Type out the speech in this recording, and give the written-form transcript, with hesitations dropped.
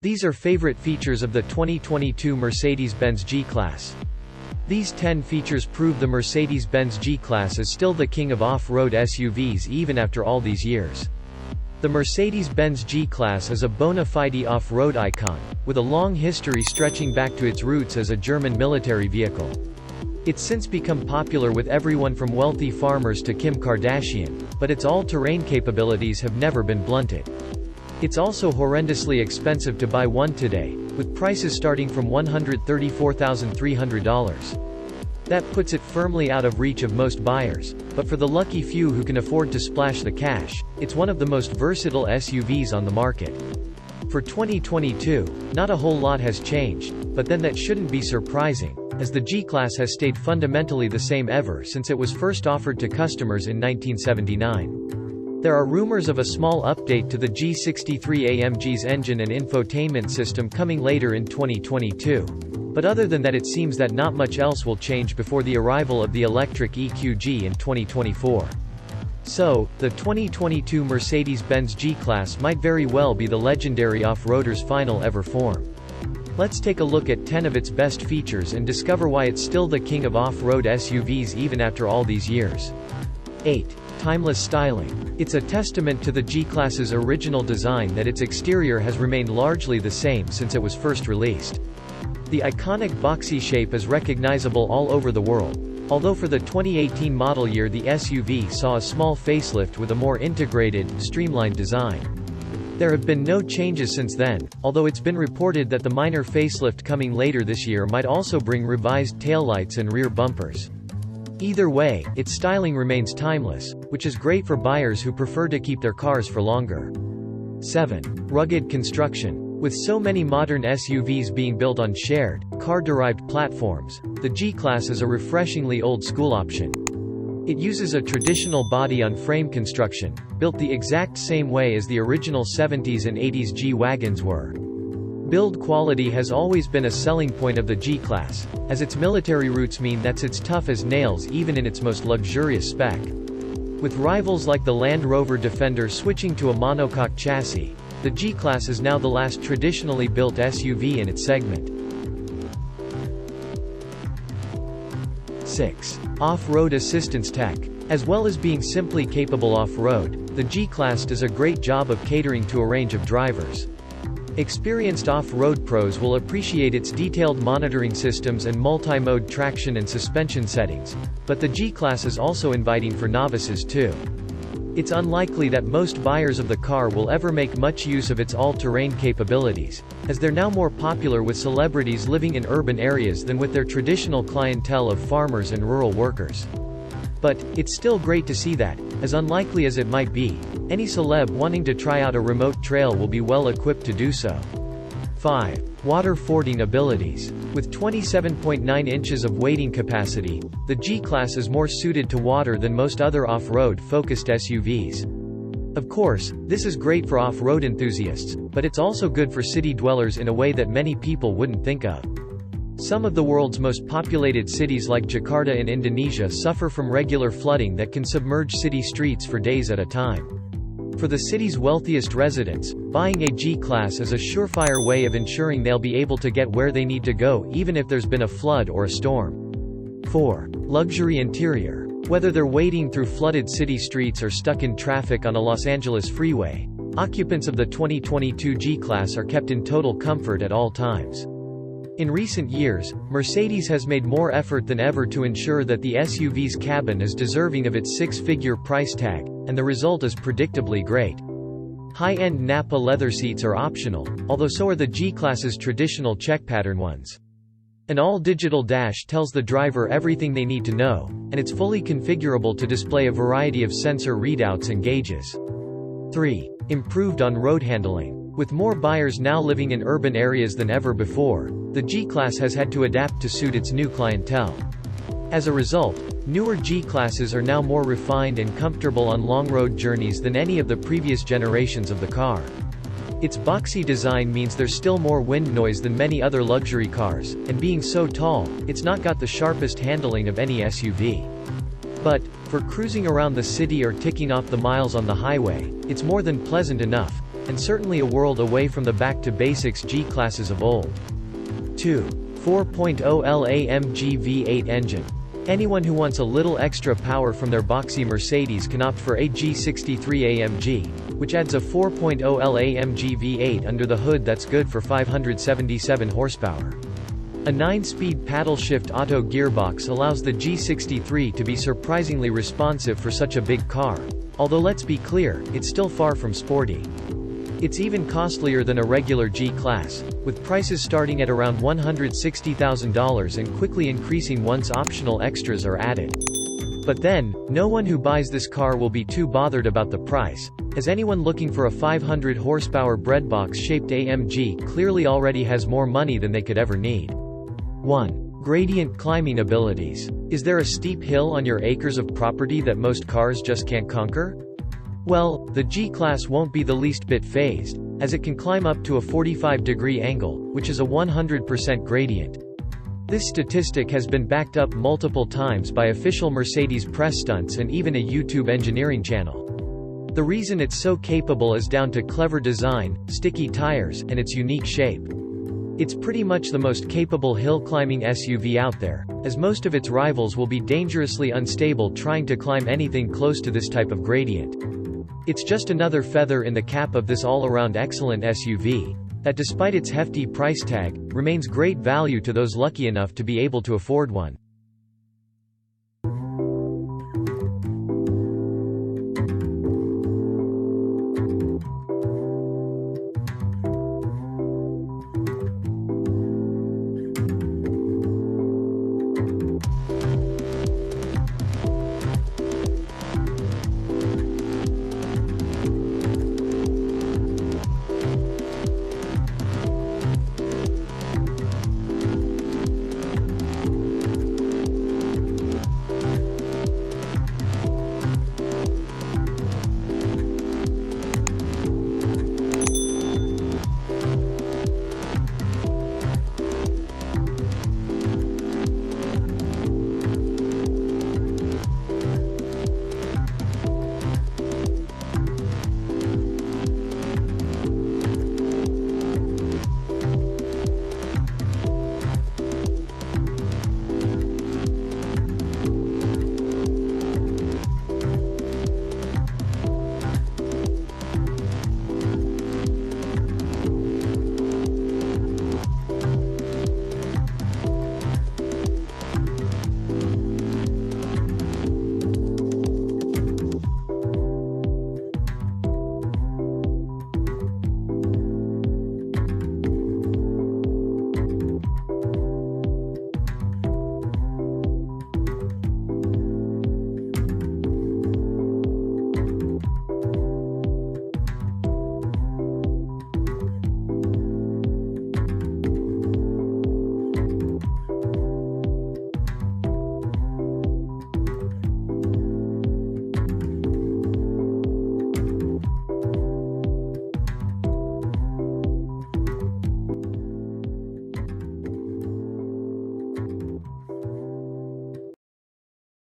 These are favorite features of the 2022 Mercedes-Benz G-Class. These 10 features prove the Mercedes-Benz G-Class is still the king of off-road SUVs even after all these years. The Mercedes-Benz G-Class is a bona fide off-road icon, with a long history stretching back to its roots as a German military vehicle. It's since become popular with everyone from wealthy farmers to Kim Kardashian, but its all-terrain capabilities have never been blunted. It's also horrendously expensive to buy one today, with prices starting from $134,300. That puts it firmly out of reach of most buyers, but for the lucky few who can afford to splash the cash, it's one of the most versatile SUVs on the market. For 2022, not a whole lot has changed, but then that shouldn't be surprising, as the G-Class has stayed fundamentally the same ever since it was first offered to customers in 1979. There are rumors of a small update to the G63 AMG's engine and infotainment system coming later in 2022. But other than that, it seems that not much else will change before the arrival of the electric EQG in 2024. So, the 2022 Mercedes-Benz G-Class might very well be the legendary off-roader's final ever form. Let's take a look at 10 of its best features and discover why it's still the king of off-road SUVs even after all these years. 8. Timeless styling. It's a testament to the G-Class's original design that its exterior has remained largely the same since it was first released. The iconic boxy shape is recognizable all over the world, although for the 2018 model year the SUV saw a small facelift with a more integrated, streamlined design. There have been no changes since then, although it's been reported that the minor facelift coming later this year might also bring revised taillights and rear bumpers. Either way, its styling remains timeless, which is great for buyers who prefer to keep their cars for longer. 7. Rugged construction. With so many modern SUVs being built on shared, car-derived platforms, the G-Class is a refreshingly old-school option. It uses a traditional body-on-frame construction, built the exact same way as the original 70s and 80s G-Wagons were. Build quality has always been a selling point of the G-Class, as its military roots mean that it's tough as nails even in its most luxurious spec. With rivals like the Land Rover Defender switching to a monocoque chassis, the G-Class is now the last traditionally built SUV in its segment. 6. Off-road assistance tech. As well as being simply capable off-road, the G-Class does a great job of catering to a range of drivers. Experienced off-road pros will appreciate its detailed monitoring systems and multi-mode traction and suspension settings, but the G-Class is also inviting for novices too. It's unlikely that most buyers of the car will ever make much use of its all-terrain capabilities, as they're now more popular with celebrities living in urban areas than with their traditional clientele of farmers and rural workers. But, it's still great to see that, as unlikely as it might be, any celeb wanting to try out a remote trail will be well equipped to do so. 5. Water-fording abilities. With 27.9 inches of wading capacity, the G-Class is more suited to water than most other off-road focused SUVs. Of course, this is great for off-road enthusiasts, but it's also good for city dwellers in a way that many people wouldn't think of. Some of the world's most populated cities like Jakarta in Indonesia suffer from regular flooding that can submerge city streets for days at a time. For the city's wealthiest residents, buying a G-Class is a surefire way of ensuring they'll be able to get where they need to go even if there's been a flood or a storm. 4. Luxury interior. Whether they're wading through flooded city streets or stuck in traffic on a Los Angeles freeway, occupants of the 2022 G-Class are kept in total comfort at all times. In recent years, Mercedes has made more effort than ever to ensure that the SUV's cabin is deserving of its six-figure price tag, and the result is predictably great. High-end Nappa leather seats are optional, although so are the G-Class's traditional check pattern ones. An all-digital dash tells the driver everything they need to know, and it's fully configurable to display a variety of sensor readouts and gauges. 3. Improved on-road handling. With more buyers now living in urban areas than ever before, the G-Class has had to adapt to suit its new clientele. As a result, newer G-Classes are now more refined and comfortable on long road journeys than any of the previous generations of the car. Its boxy design means there's still more wind noise than many other luxury cars, and being so tall, it's not got the sharpest handling of any SUV. But, for cruising around the city or ticking off the miles on the highway, it's more than pleasant enough, and certainly a world away from the back-to-basics G-classes of old. 2. 4.0 L AMG V8 engine. Anyone who wants a little extra power from their boxy Mercedes can opt for a G63 AMG, which adds a 4.0 L AMG V8 under the hood that's good for 577 horsepower. A 9-speed paddle-shift auto gearbox allows the G63 to be surprisingly responsive for such a big car, although let's be clear, it's still far from sporty. It's even costlier than a regular G-Class, with prices starting at around $160,000 and quickly increasing once optional extras are added. But then, no one who buys this car will be too bothered about the price, as anyone looking for a 500 horsepower breadbox-shaped AMG clearly already has more money than they could ever need. 1. Gradient climbing abilities. Is there a steep hill on your acres of property that most cars just can't conquer? Well, the G-Class won't be the least bit phased, as it can climb up to a 45-degree angle, which is a 100% gradient. This statistic has been backed up multiple times by official Mercedes press stunts and even a YouTube engineering channel. The reason it's so capable is down to clever design, sticky tires, and its unique shape. It's pretty much the most capable hill-climbing SUV out there, as most of its rivals will be dangerously unstable trying to climb anything close to this type of gradient. It's just another feather in the cap of this all-around excellent SUV, that despite its hefty price tag, remains great value to those lucky enough to be able to afford one.